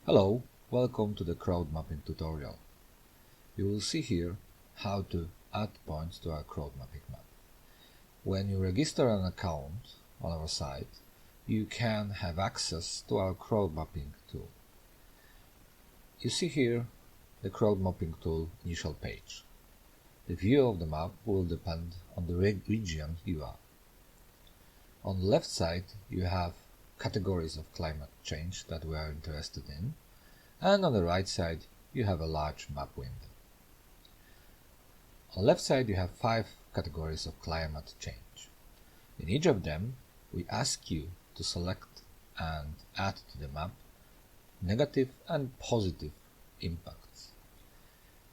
Hello, welcome to the crowd mapping tutorial. You will see here how to add points to our crowd mapping map. When you register an account on our site, you can have access to our crowd mapping tool. You see here the crowd mapping tool initial page. The view of the map will depend on the region you are. On the left side you have categories of climate change that we are interested in, and on the right side you have a large map window. On the left side you have 5 categories of climate change. In each of them we ask you to select and add to the map negative and positive impacts.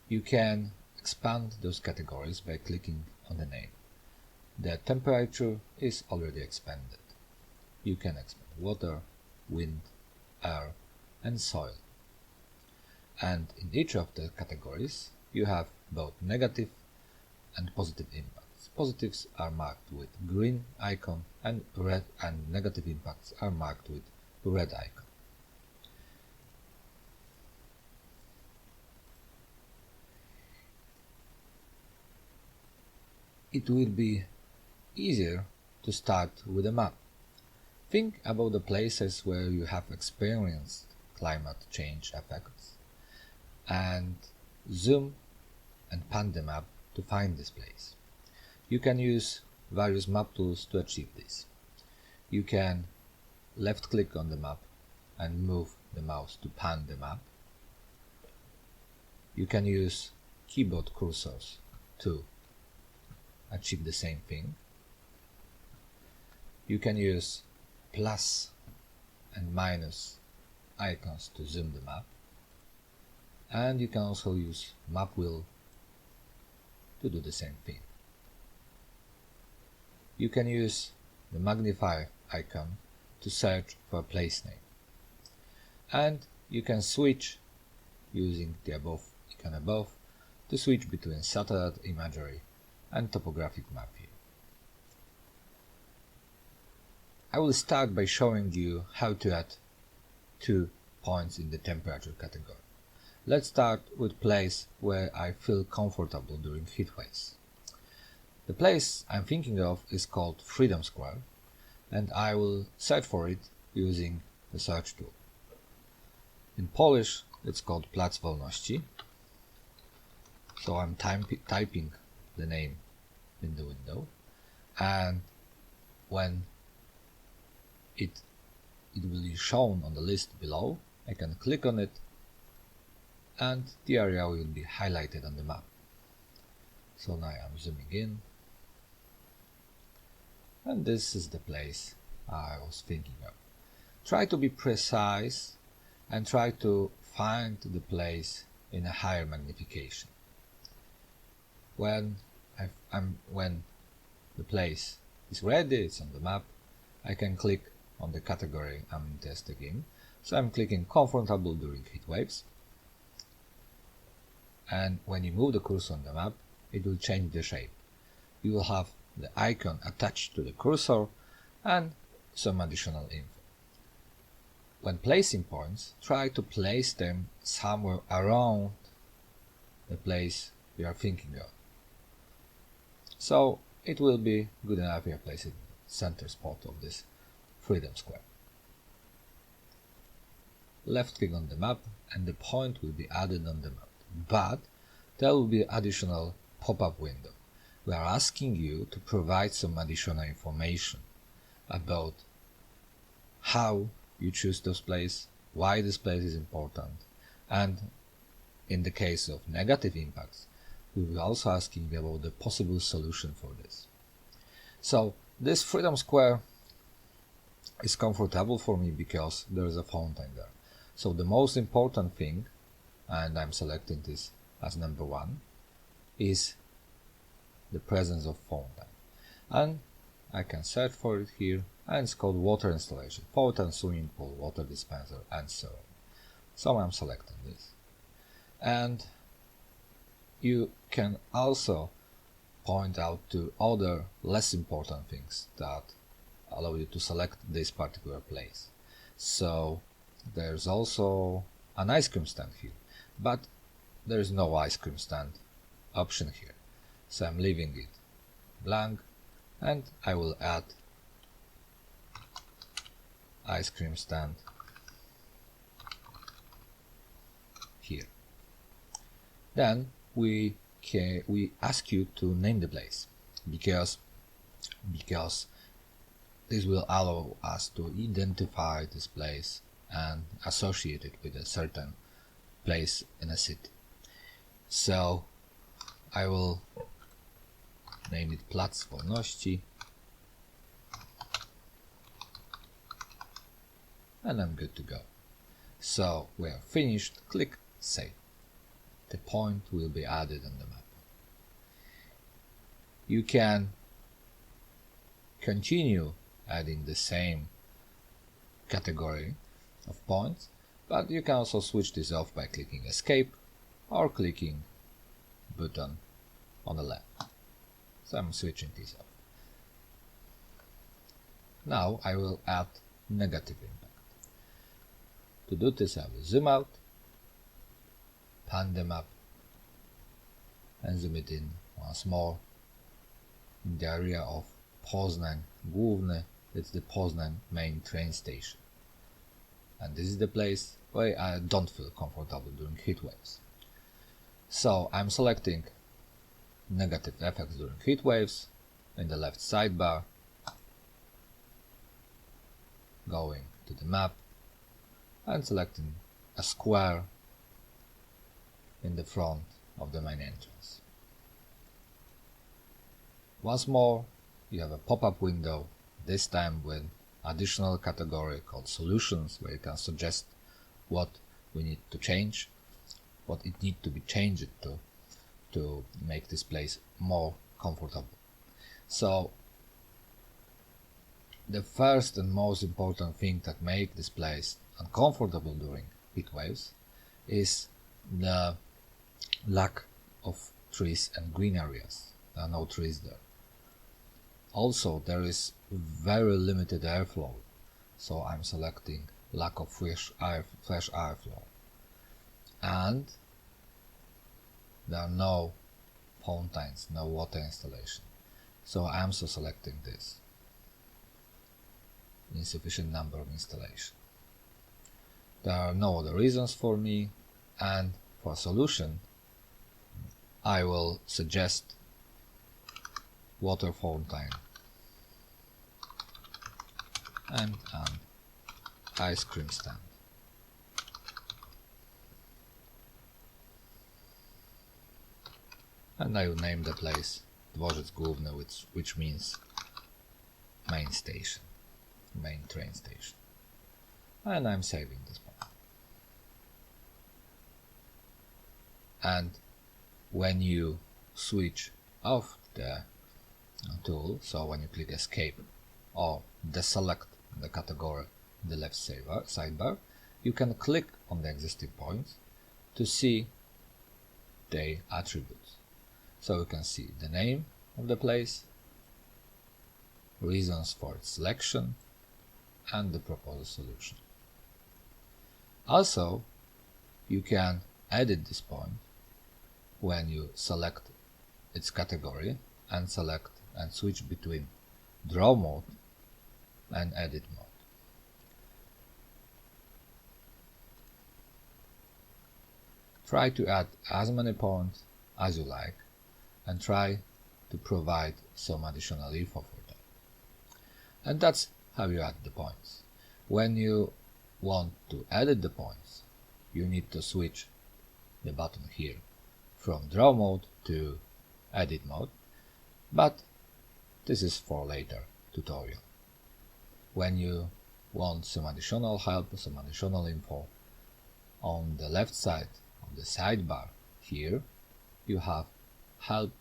You can expand those categories by clicking on the name. The temperature is already expanded. You can expand water, wind, air, and soil. And in each of the categories you have both negative and positive impacts. Positives are marked with green icon and negative impacts are marked with red icon. It will be easier to start with a map. Think about the places where you have experienced climate change effects and zoom and pan the map to find this place. You can use various map tools to achieve this. You can left click on the map and move the mouse to pan the map. You can use keyboard cursors to achieve the same thing. You can use plus and minus icons to zoom the map, and you can also use map wheel to do the same thing. You can use the magnify icon to search for a place name, and you can switch using the above icon above to switch between satellite imagery and topographic map view. I will start by showing you how to add 2 points in the temperature category. Let's start with place where I feel comfortable during heat waves. The place I'm thinking of is called Freedom Square, and I will search for it using the search tool. In Polish it's called Plac Wolności, so I'm typing the name in the window, and when it will be shown on the list below, I can click on it and the area will be highlighted on the map. So now I'm zooming in, and this is the place I was thinking of. Try to be precise and try to find the place in a higher magnification. When the place is ready, it's on the map, I can click on the category I'm interested in. So I'm clicking comfortable during heat waves, and when you move the cursor on the map it will change the shape. You will have the icon attached to the cursor and some additional info. When placing points, try to place them somewhere around the place you are thinking of. So it will be good enough if you place it in the center spot of this Freedom Square. Left click on the map and the point will be added on the map, but there will be additional pop-up window. We are asking you to provide some additional information about how you choose this place, why this place is important, and in the case of negative impacts, we will also asking you about the possible solution for this. So this Freedom Square is comfortable for me because there is a fountain there. So the most important thing, and I'm selecting this as number 1, is the presence of fountain. And I can search for it here, and it's called water installation, fountain, swimming pool, water dispenser, and so on. So I'm selecting this. And you can also point out to other less important things that allow you to select this particular place. So there's also an ice cream stand here, but there is no ice cream stand option here, so I'm leaving it blank, and I will add ice cream stand here. Then we ask you to name the place, because this will allow us to identify this place and associate it with a certain place in a city. So I will name it Plac Wolności, and I'm good to go. So we are finished. Click Save. The point will be added on the map. You can continue adding the same category of points, but you can also switch this off by clicking Escape or clicking button on the left. So I'm switching this off. Now I will add negative impact. To do this, I will zoom out, pan the map, and zoom it in once more in the area of Poznań Główny. It's the Poznań main train station. And this is the place where I don't feel comfortable during heat waves. So I'm selecting negative effects during heat waves in the left sidebar, going to the map and selecting a square in the front of the main entrance. Once more, you have a pop-up window, this time with additional category called Solutions, where you can suggest what we need to change, what it needs to be changed to make this place more comfortable. So the first and most important thing that makes this place uncomfortable during heat waves is the lack of trees and green areas. There are no trees there. Also, there is very limited airflow, so I'm selecting lack of fresh airflow. And there are no fountains, no water installation, so I'm also selecting this. Insufficient number of installation. There are no other reasons for me, and for a solution I will suggest water fountain and an ice cream stand. And I will name the place Dworzec Główny, which means main station, main train station. And I'm saving this one. And when you switch off the tool, so when you click Escape or deselect the category in the left sidebar, you can click on the existing points to see their attributes. So you can see the name of the place, reasons for its selection, and the proposed solution. Also, you can edit this point when you select its category and select and switch between draw mode and edit mode. Try to add as many points as you like and try to provide some additional info for them. And that's how you add the points. When you want to edit the points, you need to switch the button here from draw mode to edit mode, but this is for later tutorial. When you want some additional help, some additional info, on the left side of the sidebar here you have help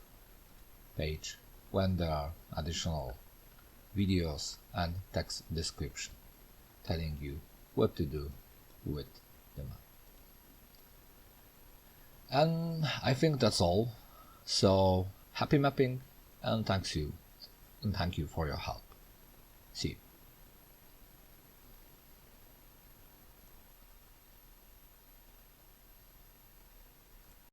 page when there are additional videos and text description telling you what to do with the map. And I think that's all. So happy mapping, and thank you for your help. See you.